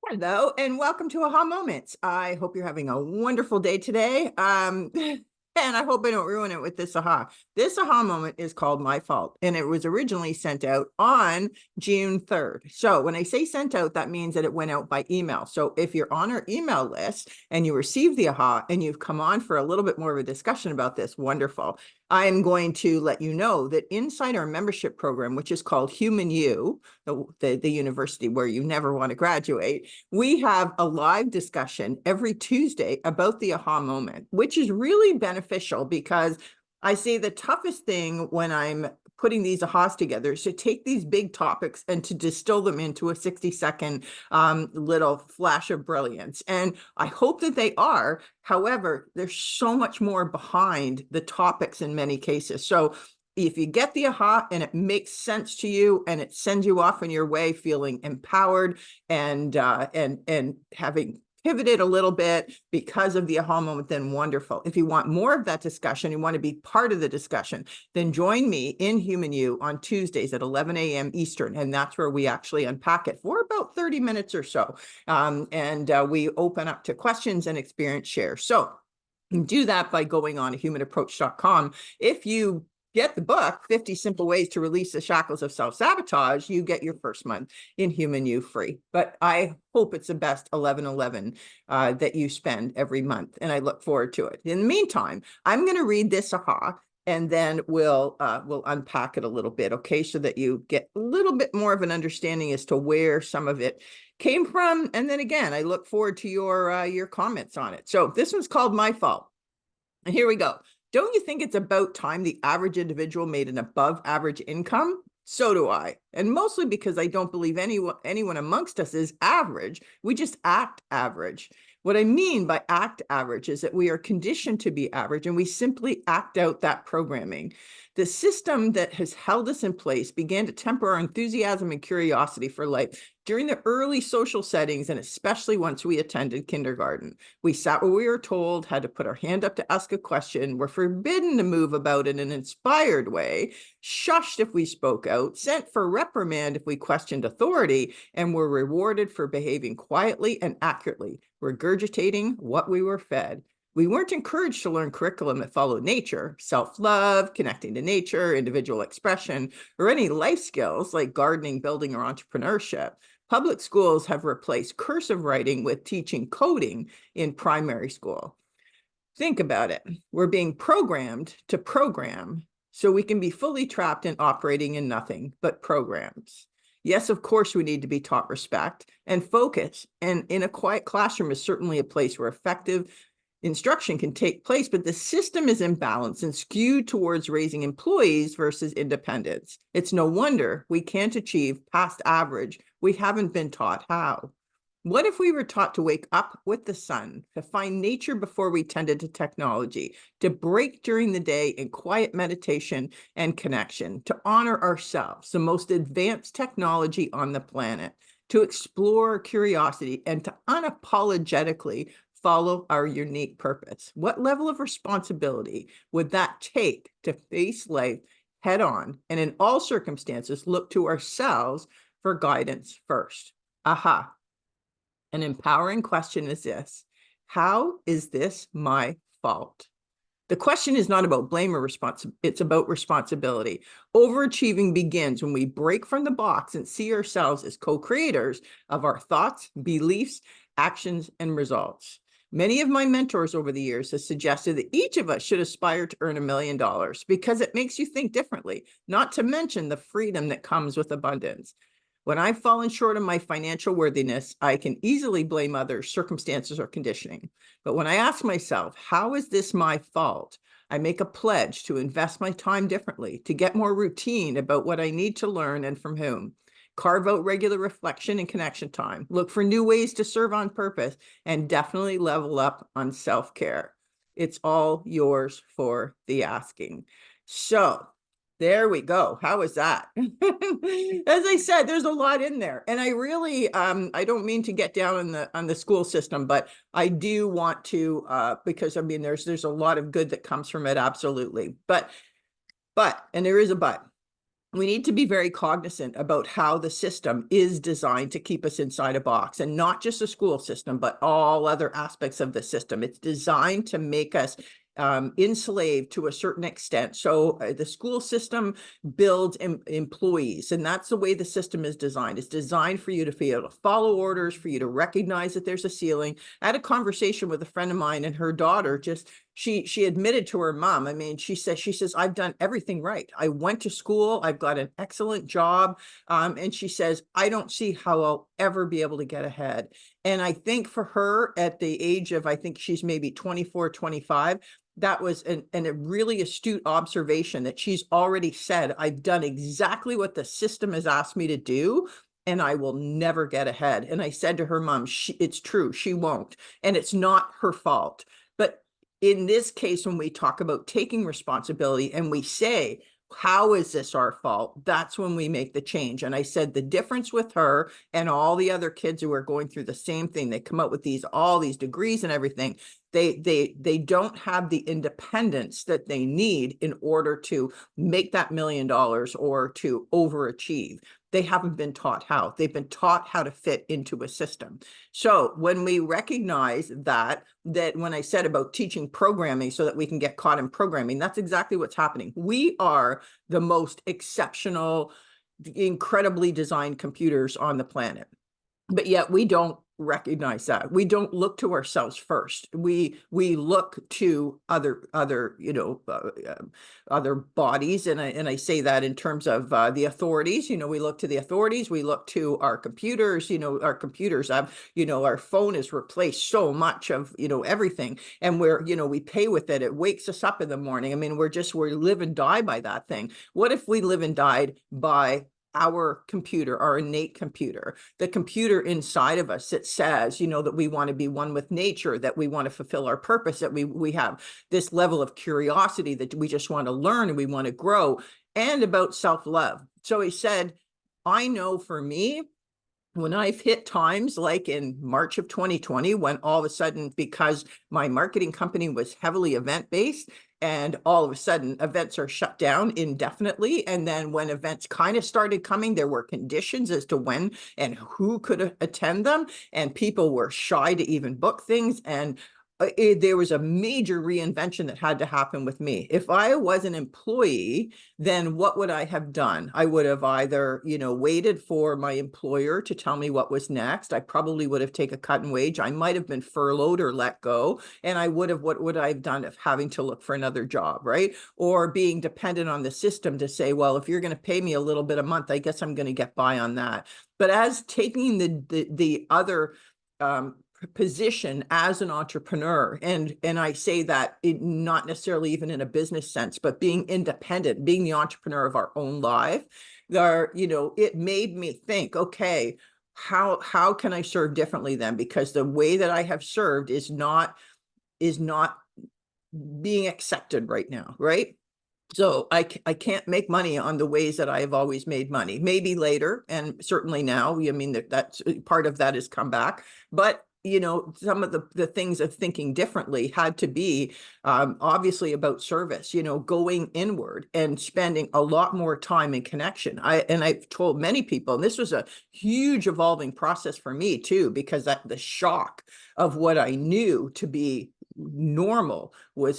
Hello and welcome to Aha Moments. I hope you're having a wonderful day today. And I hope I don't ruin it with this aha. This aha moment is called My Fault, and it was originally sent out on June 3rd. So when I say sent out, that means that it went out by email. So if you're on our email list and you received the aha and you've come on for a little bit more of a discussion about this, wonderful. I'm going to let you know that inside our membership program, which is called Human U, the university where you never want to graduate, we have a live discussion every Tuesday about the aha moment, which is really beneficial because I say the toughest thing when I'm putting these ahas together is to take these big topics and to distill them into a 60-second little flash of brilliance. And I hope that they are. However, there's so much more behind the topics in many cases. So if you get the aha and it makes sense to you and it sends you off on your way feeling empowered and having pivoted a little bit because of the aha moment, then wonderful. If you want more of that discussion, you want to be part of the discussion, then join me in Human U on Tuesdays at 11 a.m. Eastern. And that's where we actually unpack it for about 30 minutes or so. We open up to questions and experience share. So you can do that by going on humanapproach.com. If you get the book, 50 Simple Ways to Release the Shackles of Self-Sabotage, you get your first month in Human U free. But I hope it's the best 11/11 that you spend every month, and I look forward to it. In the meantime, I'm going to read this aha, and then we'll unpack it a little bit, okay, so that you get a little bit more of an understanding as to where some of it came from. And then again, I look forward to your comments on it. So this one's called My Fault. And here we go. Don't you think it's about time the average individual made an above average income? So do I. And mostly because I don't believe anyone amongst us is average. We just act average. What I mean by act average is that we are conditioned to be average and we simply act out that programming. The system that has held us in place began to temper our enthusiasm and curiosity for life during the early social settings, and especially once we attended kindergarten. We sat where we were told, had to put our hand up to ask a question, were forbidden to move about in an inspired way, shushed if we spoke out, sent for reprimand if we questioned authority, and were rewarded for behaving quietly and accurately, regurgitating what we were fed. We weren't encouraged to learn curriculum that followed nature, self-love, connecting to nature, individual expression, or any life skills like gardening, building, or entrepreneurship. Public schools have replaced cursive writing with teaching coding in primary school. Think about it. We're being programmed to program so we can be fully trapped and operating in nothing but programs. Yes, of course, we need to be taught respect and focus. And in a quiet classroom is certainly a place where effective instruction can take place, but the system is imbalanced and skewed towards raising employees versus independence. It's no wonder we can't achieve past average. We haven't been taught how. What if we were taught to wake up with the sun, to find nature before we tended to technology, to break during the day in quiet meditation and connection, to honor ourselves, the most advanced technology on the planet, to explore curiosity and to unapologetically follow our unique purpose? What level of responsibility would that take to face life head on and in all circumstances look to ourselves for guidance first? Aha. An empowering question is this: how is this my fault? The question is not about blame or responsibility. It's about responsibility. Overachieving begins when we break from the box and see ourselves as co-creators of our thoughts, beliefs, actions, and results. Many of my mentors over the years have suggested that each of us should aspire to earn $1 million because it makes you think differently, not to mention the freedom that comes with abundance. When I've fallen short of my financial worthiness, I can easily blame others, circumstances, or conditioning. But when I ask myself, how is this my fault? I make a pledge to invest my time differently, to get more routine about what I need to learn and from whom. Carve out regular reflection and connection time. Look for new ways to serve on purpose, and definitely level up on self-care. It's all yours for the asking. So, there we go. How is that? As I said, there's a lot in there. And I really, I don't mean to get down on the school system, but I do want to, because I mean, there's a lot of good that comes from it. Absolutely. But, and there is a but, we need to be very cognizant about how the system is designed to keep us inside a box, and not just the school system, but all other aspects of the system. It's designed to make us enslaved to a certain extent. So the school system builds employees, and that's the way the system is designed. It's designed for you to be able to follow orders, for you to recognize that there's a ceiling. I had a conversation with a friend of mine, and her daughter just, she admitted to her mom, I mean, she says, I've done everything right. I went to school, I've got an excellent job. And she says, I don't see how I'll ever be able to get ahead. And I think for her at the age of, I think she's maybe 24, 25, that was a really astute observation, that she's already said, I've done exactly what the system has asked me to do, and I will never get ahead. And I said to her mom, it's true, she won't. And it's not her fault. But in this case, when we talk about taking responsibility and we say, how is this our fault? That's when we make the change. And I said the difference with her and all the other kids who are going through the same thing, they come out with all these degrees and everything. They don't have the independence that they need in order to make that $1 million or to overachieve. They haven't been taught how. They've been taught how to fit into a system. So when we recognize that when I said about teaching programming so that we can get caught in programming, that's exactly what's happening. We are the most exceptional, incredibly designed computers on the planet, but yet we don't recognize that. We don't look to ourselves first. We look to other other bodies, and I say that in terms of the authorities. We look to the authorities. We look to our computers. Our computers have, our phone has replaced so much of everything, and we pay with it. It wakes us up in the morning. I mean, we live and die by that thing. What if we live and died by our computer, our innate computer, the computer inside of us that says, that we want to be one with nature, that we want to fulfill our purpose, that we have this level of curiosity, that we just want to learn and we want to grow, and about self-love. So he said, I know for me, when I've hit times like in March of 2020, when all of a sudden, because my marketing company was heavily event-based, and all of a sudden events are shut down indefinitely. And then when events kind of started coming, there were conditions as to when and who could attend them. And people were shy to even book things. And there was a major reinvention that had to happen with me. If I was an employee, then what would I have done? I would have either, waited for my employer to tell me what was next. I probably would have taken a cut in wage. I might have been furloughed or let go. And what would I have done of having to look for another job, right? Or being dependent on the system to say, well, if you're going to pay me a little bit a month, I guess I'm going to get by on that. But as taking the other position as an entrepreneur, and I say that not necessarily even in a business sense, but being independent, being the entrepreneur of our own life, it made me think, okay, how can I serve differently then? Because the way that I have served is not being accepted right now, right? So I can't make money on the ways that I have always made money. Maybe later, and certainly now, I mean, that's part of that has come back. But some of the things of thinking differently had to be obviously about service, going inward and spending a lot more time in connection. I've told many people, and this was a huge evolving process for me too, because the shock of what I knew to be normal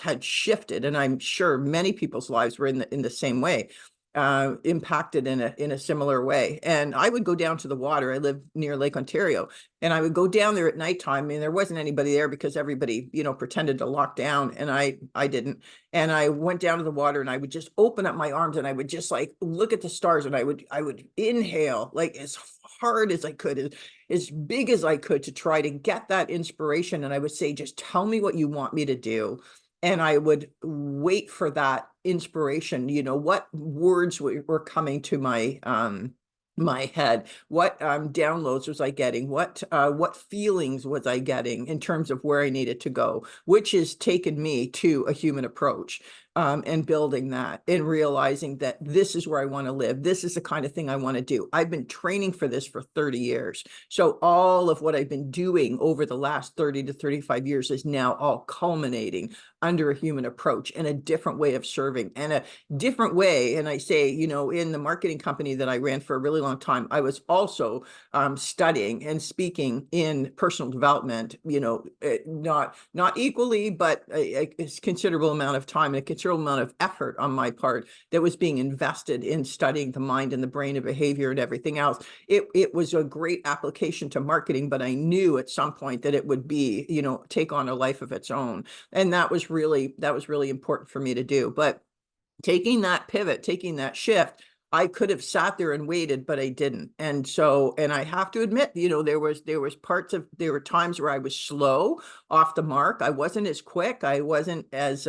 had shifted, and I'm sure many people's lives were in the same way, impacted in a similar way. And I would go down to the water. I live near Lake Ontario, and I would go down there at nighttime. I mean, there wasn't anybody there because everybody, pretended to lock down, and I didn't. And I went down to the water, and I would just open up my arms, and I would just like look at the stars, and I would inhale like as hard as I could, as big as I could, to try to get that inspiration. And I would say, just tell me what you want me to do. And I would wait for that inspiration, what words were coming to my head, what downloads was I getting, what feelings was I getting in terms of where I needed to go, which has taken me to a human approach. and building that and realizing that this is where I want to live. This is the kind of thing I want to do. I've been training for this for 30 years. So all of what I've been doing over the last 30 to 35 years is now all culminating under a human approach and a different way of serving and a different way. And I say, you know, in the marketing company that I ran for a really long time, I was also studying and speaking in personal development, you know, not equally, but a considerable amount of time and a considerable amount of effort on my part that was being invested in studying the mind and the brain and behavior and everything else. It was a great application to marketing, but I knew at some point that it would be, you know, take on a life of its own. And that was really important for me to do. But taking that pivot, taking that shift, I could have sat there and waited, but I didn't. And so, and I have to admit, you know, there were times where I was slow off the mark. I wasn't as quick. I wasn't as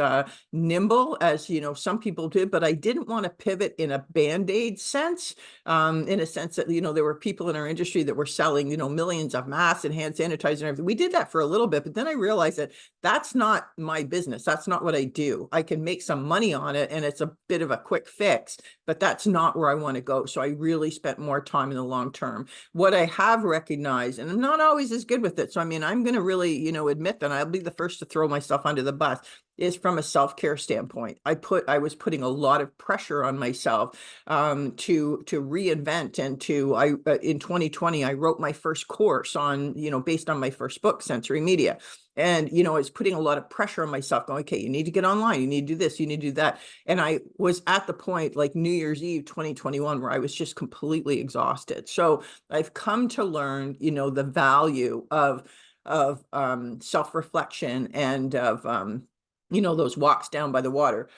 nimble as, you know, some people did, but I didn't want to pivot in a Band-Aid sense, in a sense that, you know, there were people in our industry that were selling, you know, millions of masks and hand sanitizer and everything. We did that for a little bit, but then I realized that that's not my business. That's not what I do. I can make some money on it and it's a bit of a quick fix, but that's not where I want to go. So I really spent more time in the long term. What I have recognized, and I'm not always as good with it. So, I mean, I'm going to really, you know, admit that I'll be the first to throw myself under the bus, is from a self-care standpoint. I was putting a lot of pressure on myself to reinvent and in 2020, I wrote my first course on, you know, based on my first book, Sensory Media. And, you know, I was putting a lot of pressure on myself going, okay, you need to get online, you need to do this, you need to do that. And I was at the point like New Year's Eve, 2021, where I was just completely exhausted. So I've come to learn, you know, the value of self-reflection and of, you know, those walks down by the water.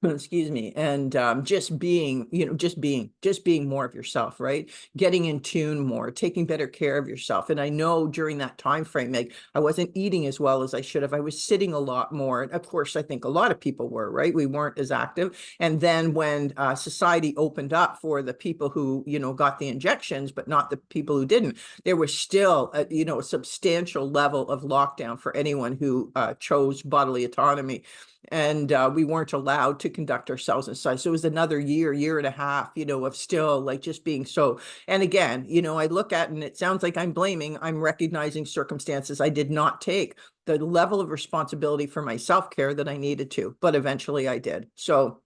Excuse me. And just being, you know, just being more of yourself, right? Getting in tune more, taking better care of yourself. And I know during that time frame, like I wasn't eating as well as I should have. I was sitting a lot more. And of course, I think a lot of people were, right? We weren't as active. And then when society opened up for the people who, you know, got the injections, but not the people who didn't, there was still a, you know, a substantial level of lockdown for anyone who chose bodily autonomy. And we weren't allowed to conduct ourselves inside. So it was another year and a half, you know, of still like just being so. And again, you know, I look at, and it sounds like I'm recognizing circumstances I did not take the level of responsibility for my self-care that I needed to, but eventually I did. So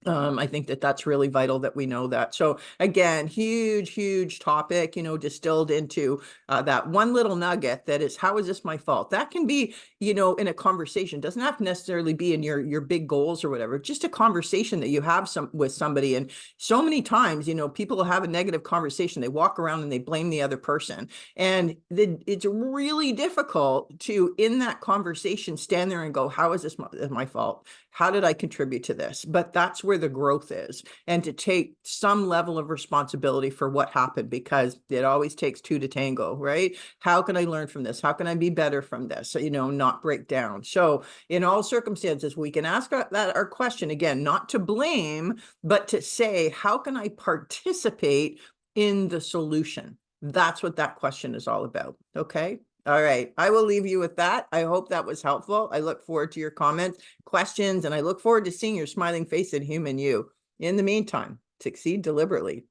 I think that that's really vital that we know that. So again, huge topic, you know, distilled into that one little nugget that is, how is this my fault? That can be, you know, in a conversation, doesn't have to necessarily be in your big goals or whatever, just a conversation that you have with somebody. And so many times, you know, people have a negative conversation, they walk around and they blame the other person. And it's really difficult to, in that conversation, stand there and go, how is this my fault? How did I contribute to this? But that's where the growth is, and to take some level of responsibility for what happened, because it always takes two to tango, right? How can I learn from this? How can I be better from this? So, you know, not break down. So in all circumstances, we can ask our question again, not to blame, but to say, how can I participate in the solution? That's what that question is all about. Okay. All right. I will leave you with that. I hope that was helpful. I look forward to your comments, questions, and I look forward to seeing your smiling face and human you. In the meantime, succeed deliberately.